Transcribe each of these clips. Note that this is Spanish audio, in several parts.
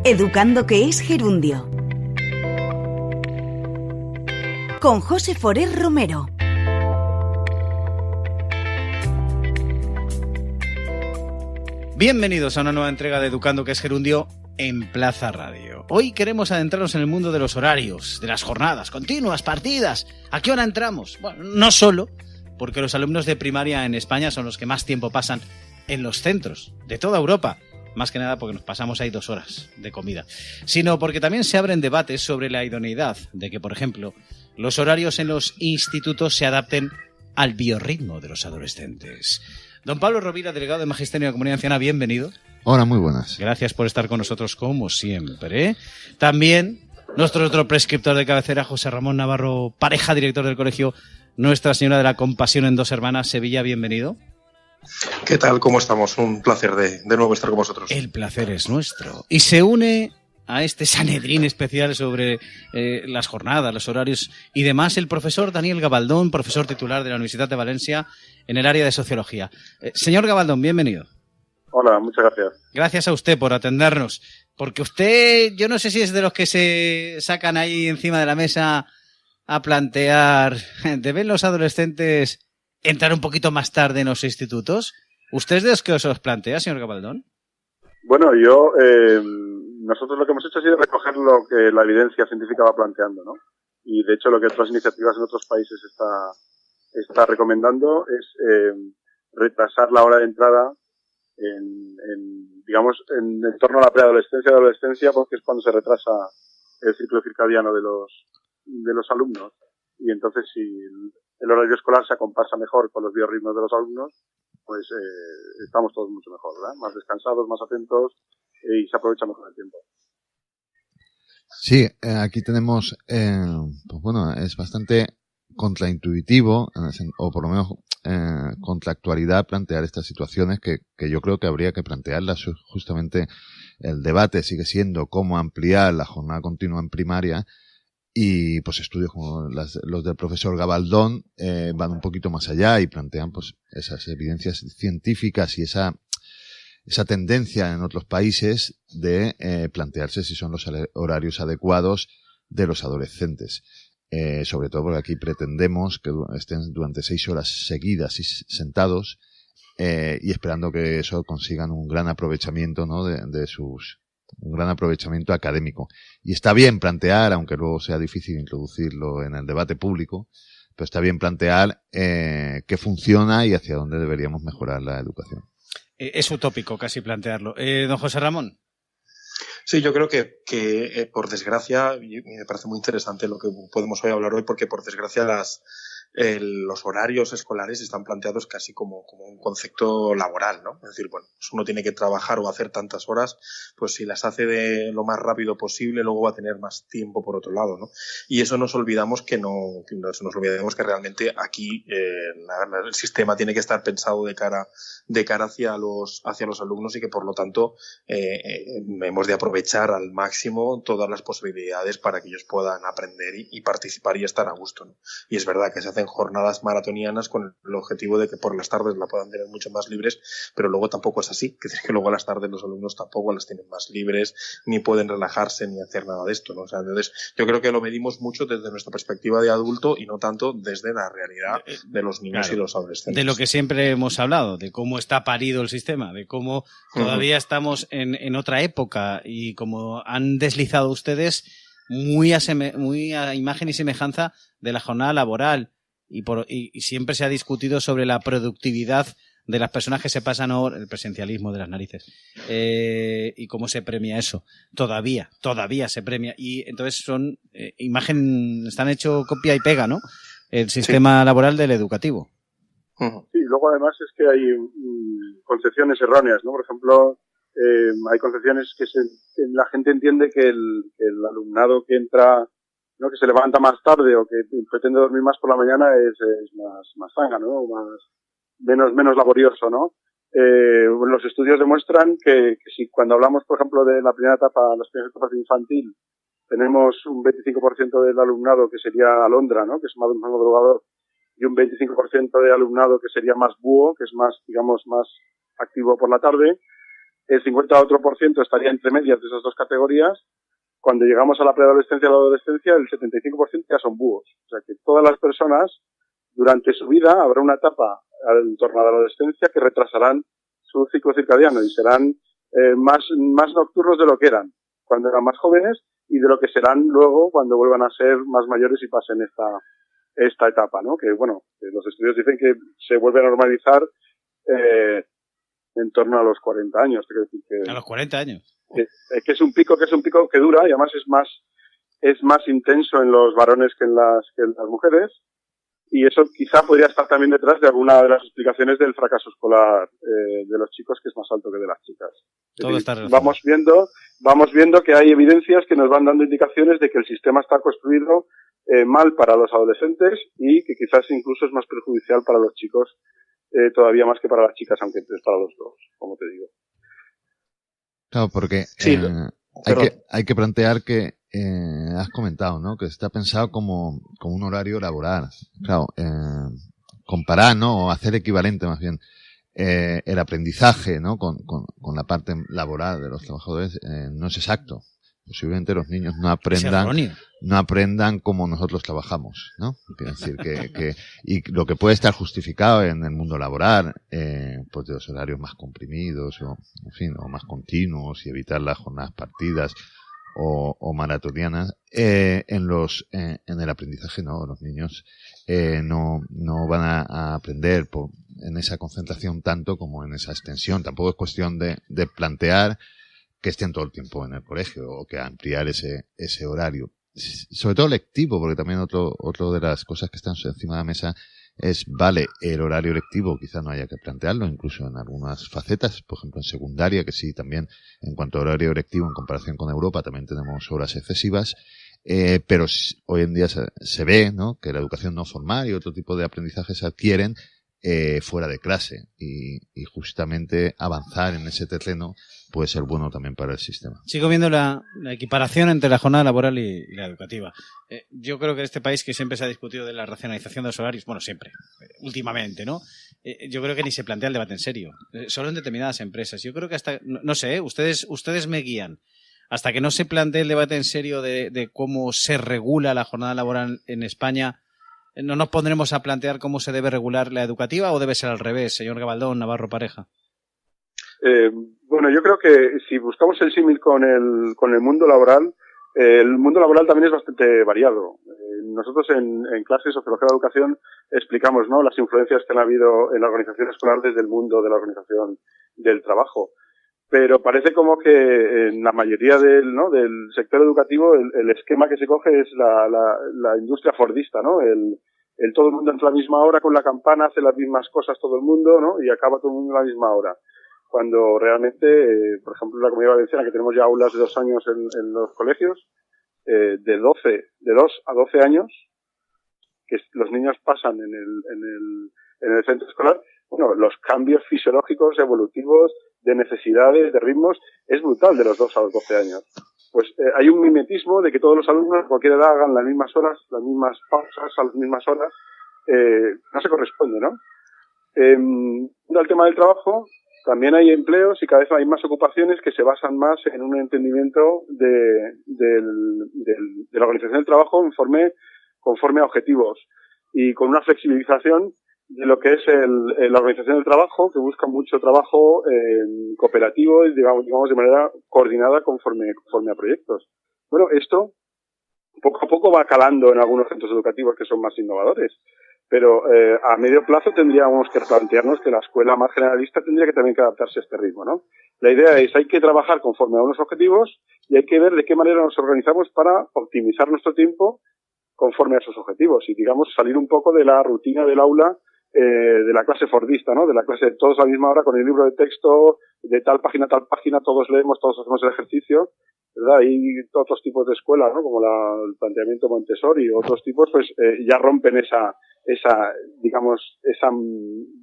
Educando que es gerundio. Con José Forés Romero. Bienvenidos a una nueva entrega de Educando que es gerundio en Plaza Radio. Hoy queremos adentrarnos en el mundo de los horarios, de las jornadas continuas, partidas. ¿A qué hora entramos? Bueno, no solo porque los alumnos de primaria en España son los que más tiempo pasan en los centros de toda Europa, más que nada porque nos pasamos ahí 2 horas de comida, sino porque también se abren debates sobre la idoneidad de que, por ejemplo, los horarios en los institutos se adapten al biorritmo de los adolescentes. Don Pablo Rovira, delegado de Magisterio de la Comunidad Anciana, bienvenido. Hola, muy buenas. Gracias por estar con nosotros como siempre. También nuestro otro prescriptor de cabecera, José Ramón Navarro Pareja, director del colegio Nuestra Señora de la Compasión en Dos Hermanas, Sevilla, bienvenido. ¿Qué tal? ¿Cómo estamos? Un placer de nuevo estar con vosotros. El placer es nuestro. Y se une a este Sanedrín especial sobre las jornadas, los horarios y demás, el profesor Daniel Gabaldón, profesor titular de la Universidad de Valencia en el área de Sociología. Señor Gabaldón, bienvenido. Hola, muchas gracias. Gracias a usted por atendernos, porque usted, yo no sé si es de los que se sacan ahí encima de la mesa a plantear, ¿deben los adolescentes entrar un poquito más tarde en los institutos? ¿Usted es de los que os los plantea, señor Gabaldón? Bueno, nosotros lo que hemos hecho ha sido recoger lo que la evidencia científica va planteando, ¿no? Y de hecho lo que otras iniciativas en otros países está recomendando es retrasar la hora de entrada en torno a la preadolescencia y adolescencia, porque es cuando se retrasa el ciclo circadiano de los alumnos. Y entonces, si el horario escolar se acompasa mejor con los biorritmos de los alumnos, pues estamos todos mucho mejor, ¿verdad? Más descansados, más atentos y se aprovecha mejor el tiempo. Sí, aquí tenemos, pues bueno, es bastante contraintuitivo, o por lo menos contra actualidad, plantear estas situaciones que yo creo que habría que plantearlas. Justamente el debate sigue siendo cómo ampliar la jornada continua en primaria, y pues estudios como los del profesor Gabaldón van un poquito más allá y plantean pues esas evidencias científicas y esa tendencia en otros países de plantearse si son los horarios adecuados de los adolescentes. Sobre todo porque aquí pretendemos que estén durante 6 horas seguidas sentados y esperando que eso consigan un gran aprovechamiento, ¿no? Un gran aprovechamiento académico. Y está bien plantear, aunque luego sea difícil introducirlo en el debate público, pero está bien plantear qué funciona y hacia dónde deberíamos mejorar la educación. Es utópico casi plantearlo. Don José Ramón. Sí, yo creo que por desgracia, y me parece muy interesante lo que podemos hoy hablar hoy, porque por desgracia los horarios escolares están planteados casi como un concepto laboral, ¿no? Es decir, bueno, pues uno tiene que trabajar o hacer tantas horas, pues si las hace de lo más rápido posible, luego va a tener más tiempo por otro lado, ¿no? Y eso nos olvidamos que realmente aquí el sistema tiene que estar pensado de cara hacia los alumnos, y que por lo tanto hemos de aprovechar al máximo todas las posibilidades para que ellos puedan aprender y participar y estar a gusto, ¿no? Y es verdad que se hacen jornadas maratonianas con el objetivo de que por las tardes la puedan tener mucho más libres, pero luego tampoco es así, que luego a las tardes los alumnos tampoco las tienen más libres, ni pueden relajarse ni hacer nada de esto, ¿no? O sea, entonces yo creo que lo medimos mucho desde nuestra perspectiva de adulto y no tanto desde la realidad de los niños, claro, y los adolescentes. De lo que siempre hemos hablado, de cómo está parido el sistema, de cómo todavía estamos en otra época, y como han deslizado ustedes muy a imagen y semejanza de la jornada laboral. Y siempre se ha discutido sobre la productividad de las personas que se pasan ahora, el presencialismo de las narices, y cómo se premia eso. Todavía se premia. Y entonces están hecho copia y pega, ¿no? El sistema laboral del educativo. Sí, luego además es que hay concepciones erróneas, ¿no? Por ejemplo, hay concepciones que la gente entiende que el alumnado que entra, ¿no?, que se levanta más tarde o que pretende dormir más por la mañana es más zángano, ¿no? Menos laborioso, ¿no? Los estudios demuestran que si cuando hablamos, por ejemplo, de la primera etapa, las primeras etapas de infantil, tenemos un 25% del alumnado que sería alondra, ¿no?, que es más madrugador, y un 25% de alumnado que sería más búho, que es más, digamos, más activo por la tarde. el 50% estaría entre medias de esas dos categorías. Cuando llegamos a la preadolescencia y la adolescencia, el 75% ya son búhos. O sea que todas las personas, durante su vida, habrá una etapa en torno a la adolescencia que retrasarán su ciclo circadiano y serán más nocturnos de lo que eran cuando eran más jóvenes y de lo que serán luego cuando vuelvan a ser más mayores y pasen esta etapa, ¿no? Que bueno, los estudios dicen que se vuelve a normalizar en torno a los 40 años. Quiero decir que, a los 40 años. Que es un pico que dura y además es más intenso en los varones que en las mujeres. Y eso quizá podría estar también detrás de alguna de las explicaciones del fracaso escolar de los chicos, que es más alto que de las chicas. Todo está relacionado. Vamos viendo que hay evidencias que nos van dando indicaciones de que el sistema está construido mal para los adolescentes y que quizás incluso es más perjudicial para los chicos todavía más que para las chicas, aunque es para los dos, como te digo. Claro, porque Sí, hay que plantear que has comentado, ¿no? Que está pensado como un horario laboral. Claro, comparar, ¿no? O hacer equivalente más bien el aprendizaje, ¿no? Con la parte laboral de los trabajadores no es exacto. Posiblemente los niños no aprendan como nosotros trabajamos, ¿no? Quiero decir y lo que puede estar justificado en el mundo laboral, pues de los horarios más comprimidos o, en fin, o más continuos y evitar las jornadas partidas o maratonianas, en el aprendizaje no, los niños no van a aprender en esa concentración tanto como en esa extensión. Tampoco es cuestión de plantear que estén todo el tiempo en el colegio o que ampliar ese horario. Sobre todo lectivo, porque también otro de las cosas que están encima de la mesa es, vale, el horario lectivo quizá no haya que plantearlo, incluso en algunas facetas, por ejemplo en secundaria, que sí, también en cuanto a horario lectivo en comparación con Europa también tenemos horas excesivas, pero hoy en día se ve, ¿no?, que la educación no formal y otro tipo de aprendizaje se adquieren fuera de clase y justamente avanzar en ese terreno puede ser bueno también para el sistema. Sigo viendo la equiparación entre la jornada laboral y la educativa. Yo creo que en este país, que siempre se ha discutido de la racionalización de los horarios, bueno, siempre, últimamente, ¿no? Yo creo que ni se plantea el debate en serio, solo en determinadas empresas. Yo creo que hasta, no sé, ustedes me guían. Hasta que no se plantee el debate en serio de cómo se regula la jornada laboral en España, ¿no nos pondremos a plantear cómo se debe regular la educativa o debe ser al revés, señor Gabaldón, Navarro Pareja? Bueno, yo creo que si buscamos el símil con el mundo laboral también es bastante variado. Nosotros en clase de Sociología de la Educación explicamos, ¿no?, las influencias que han habido en la organización escolar desde el mundo de la organización del trabajo. Pero parece como que en la mayoría del sector educativo el esquema que se coge es la industria fordista, ¿no? El todo el mundo entra a la misma hora con la campana, hace las mismas cosas todo el mundo, ¿no? Y acaba todo el mundo a la misma hora. Cuando realmente, por ejemplo, en la Comunidad Valenciana, que tenemos ya aulas de 2 años en los colegios, de 2 a 12 años, que los niños pasan en el centro escolar, bueno, los cambios fisiológicos, evolutivos, de necesidades, de ritmos, es brutal de los 2 a los 12 años. Pues hay un mimetismo de que todos los alumnos a cualquier edad hagan las mismas horas, las mismas pausas a las mismas horas, no se corresponde, ¿no? Al tema del trabajo, también hay empleos y cada vez hay más ocupaciones que se basan más en un entendimiento de la organización del trabajo conforme a objetivos y con una flexibilización de lo que es la organización del trabajo, que busca mucho trabajo cooperativo y digamos de manera coordinada conforme a proyectos. Bueno, esto poco a poco va calando en algunos centros educativos que son más innovadores. Pero a medio plazo tendríamos que plantearnos que la escuela más generalista tendría que también adaptarse a este ritmo, ¿no? La idea es, hay que trabajar conforme a unos objetivos y hay que ver de qué manera nos organizamos para optimizar nuestro tiempo conforme a esos objetivos y, digamos, salir un poco de la rutina del aula, de la clase fordista, ¿no? De la clase de todos a la misma hora con el libro de texto, de tal página a tal página, todos leemos, todos hacemos el ejercicio, ¿verdad? Hay otros tipos de escuela, ¿no? Como el planteamiento Montessori o otros tipos, pues ya rompen esa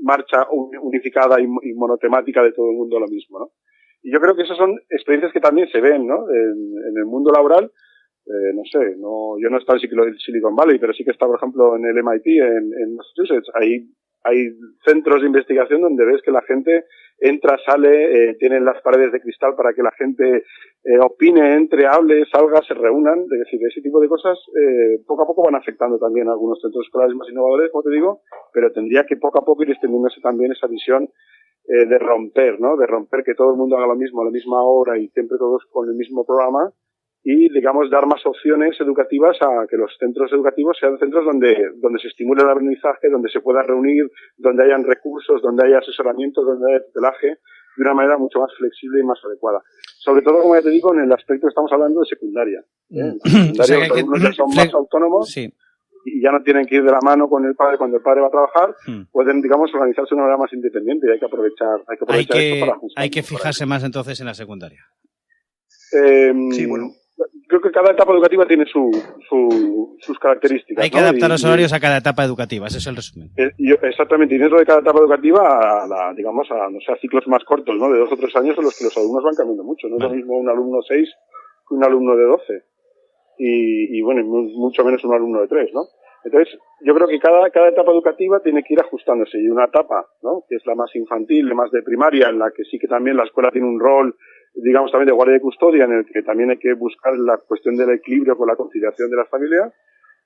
marcha unificada y monotemática de todo el mundo lo mismo, ¿no? Y yo creo que esas son experiencias que también se ven, ¿no? En el mundo laboral, no sé, yo no he estado en Silicon Valley, pero sí que he estado, por ejemplo, en el MIT, en Massachusetts. Hay hay centros de investigación donde ves que la gente entra, sale, tienen las paredes de cristal para que la gente opine, entre, hable, salga, se reúnan. Es decir, ese tipo de cosas poco a poco van afectando también a algunos centros escolares más innovadores, como te digo, pero tendría que poco a poco ir extendiéndose también esa visión de romper, ¿no? De romper que todo el mundo haga lo mismo a la misma hora y siempre todos con el mismo programa y, digamos, dar más opciones educativas a que los centros educativos sean centros donde se estimule el aprendizaje, donde se pueda reunir, donde hayan recursos, donde haya asesoramiento, donde haya tutelaje de una manera mucho más flexible y más adecuada. Sobre todo, como ya te digo, en el aspecto que estamos hablando de secundaria. En secundaria, o sea, los alumnos ya son más autónomos. Sí. Y ya no tienen que ir de la mano con el padre cuando el padre va a trabajar, pueden, digamos, organizarse de una manera más independiente y hay que aprovechar esto para ajustar. Hay que fijarse más entonces en la secundaria. Sí, bueno, creo que cada etapa educativa tiene sus características. Hay que adaptar los horarios a cada etapa educativa, ese es el resumen. Exactamente, y dentro de cada etapa educativa, digamos, no sé, a ciclos más cortos, ¿no? De 2 o 3 años en los que los alumnos van cambiando mucho. No es lo mismo un alumno 6 que un alumno de 12. Y bueno, mucho menos un alumno de 3, ¿no? Entonces, yo creo que cada etapa educativa tiene que ir ajustándose. Y una etapa, ¿no? Que es la más infantil, la más de primaria, en la que sí que también la escuela tiene un rol, digamos, también de guardia de custodia, en el que también hay que buscar la cuestión del equilibrio con la conciliación de las familias.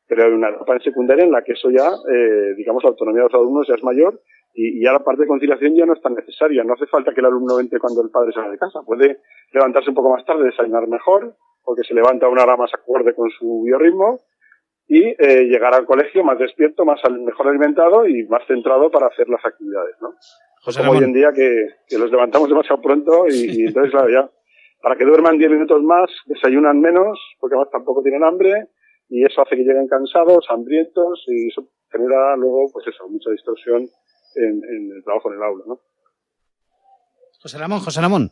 Pero hay una etapa en secundaria en la que eso ya, digamos, la autonomía de los alumnos ya es mayor y ya la parte de conciliación ya no es tan necesaria. No hace falta que el alumno entre cuando el padre salga de casa. Puede levantarse un poco más tarde, desayunar mejor, porque se levanta a una hora más acorde con su biorritmo y llegar al colegio más despierto, mejor alimentado y más centrado para hacer las actividades, ¿no? Pues como hoy en día que los levantamos demasiado pronto y entonces, claro, ya, para que duerman 10 minutos más, desayunan menos, porque además tampoco tienen hambre y eso hace que lleguen cansados, hambrientos y eso genera luego, pues eso, mucha distorsión en el trabajo en el aula, ¿no? José Ramón.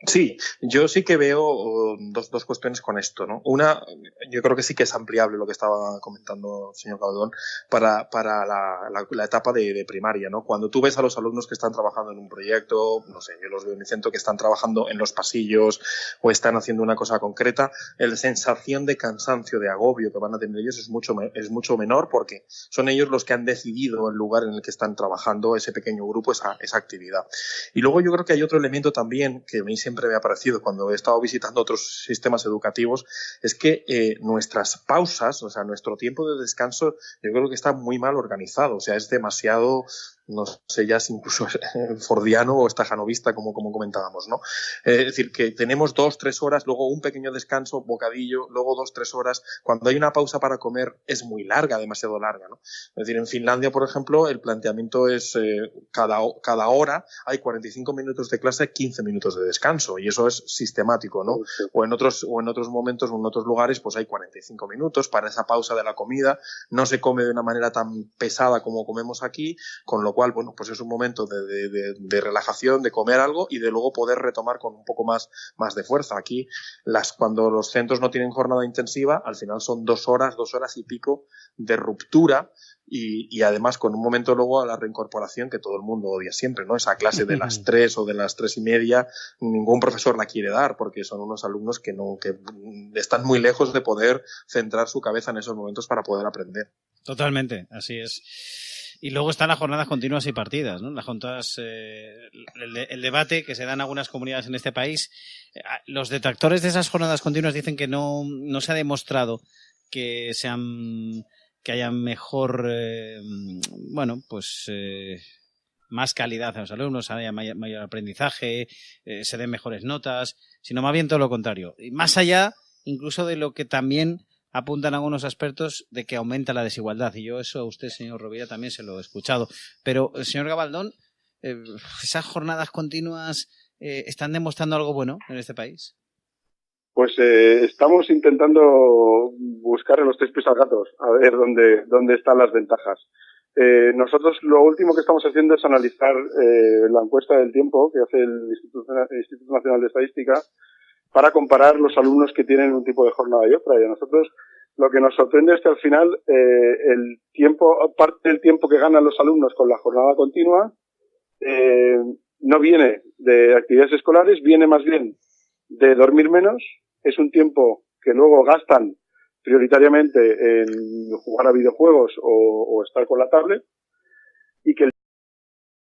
Sí, yo sí que veo dos cuestiones con esto, ¿no? Una, yo creo que sí que es ampliable lo que estaba comentando el señor Gabaldón para la etapa de primaria, ¿no? Cuando tú ves a los alumnos que están trabajando en un proyecto, no sé, yo los veo en mi centro que están trabajando en los pasillos o están haciendo una cosa concreta, la sensación de cansancio, de agobio que van a tener ellos es mucho menor porque son ellos los que han decidido el lugar en el que están trabajando ese pequeño grupo, esa actividad. Y luego yo creo que hay otro elemento también que a mí siempre me ha parecido cuando he estado visitando otros sistemas educativos, es que nuestras pausas, o sea, nuestro tiempo de descanso, yo creo que está muy mal organizado, o sea, es demasiado, no sé, ya es incluso fordiano o estajanovista, como comentábamos, ¿no? Es decir, que tenemos 2-3 horas, luego un pequeño descanso, bocadillo, luego 2-3 horas. Cuando hay una pausa para comer es muy larga, demasiado larga, ¿no? Es decir, en Finlandia, por ejemplo, el planteamiento es cada hora hay 45 minutos de clase, 15 minutos de descanso, y eso es sistemático, ¿no? O en otros momentos, o en otros lugares, pues hay 45 minutos para esa pausa de la comida. No se come de una manera tan pesada como comemos aquí, con lo cual, bueno, pues es un momento de relajación, de comer algo y de luego poder retomar con un poco más de fuerza. Aquí, cuando los centros no tienen jornada intensiva, al final son 2 horas y pico de ruptura y además con un momento luego a la reincorporación que todo el mundo odia siempre, ¿no? Esa clase de las 3 o de las 3:30, ningún profesor la quiere dar porque son unos alumnos que están muy lejos de poder centrar su cabeza en esos momentos para poder aprender. Totalmente, así es. Y luego están las jornadas continuas y partidas, ¿no? Las jornadas, el debate que se da en algunas comunidades en este país. Los detractores de esas jornadas continuas dicen que no se ha demostrado que haya mejor, más calidad a los alumnos, haya mayor aprendizaje, se den mejores notas, sino más bien todo lo contrario. Y más allá, incluso de lo que también apuntan algunos expertos de que aumenta la desigualdad. Y yo eso a usted, señor Rovira, también se lo he escuchado. Pero, señor Gabaldón, ¿esas jornadas continuas están demostrando algo bueno en este país? Pues estamos intentando buscar en los 3 pies al gato, a ver dónde están las ventajas. Nosotros lo último que estamos haciendo es analizar la encuesta del tiempo que hace el Instituto Nacional de Estadística para comparar los alumnos que tienen un tipo de jornada y otra. Y a nosotros lo que nos sorprende es que al final el tiempo, parte del tiempo que ganan los alumnos con la jornada continua no viene de actividades escolares, viene más bien de dormir menos. Es un tiempo que luego gastan prioritariamente en jugar a videojuegos o estar con la tablet y que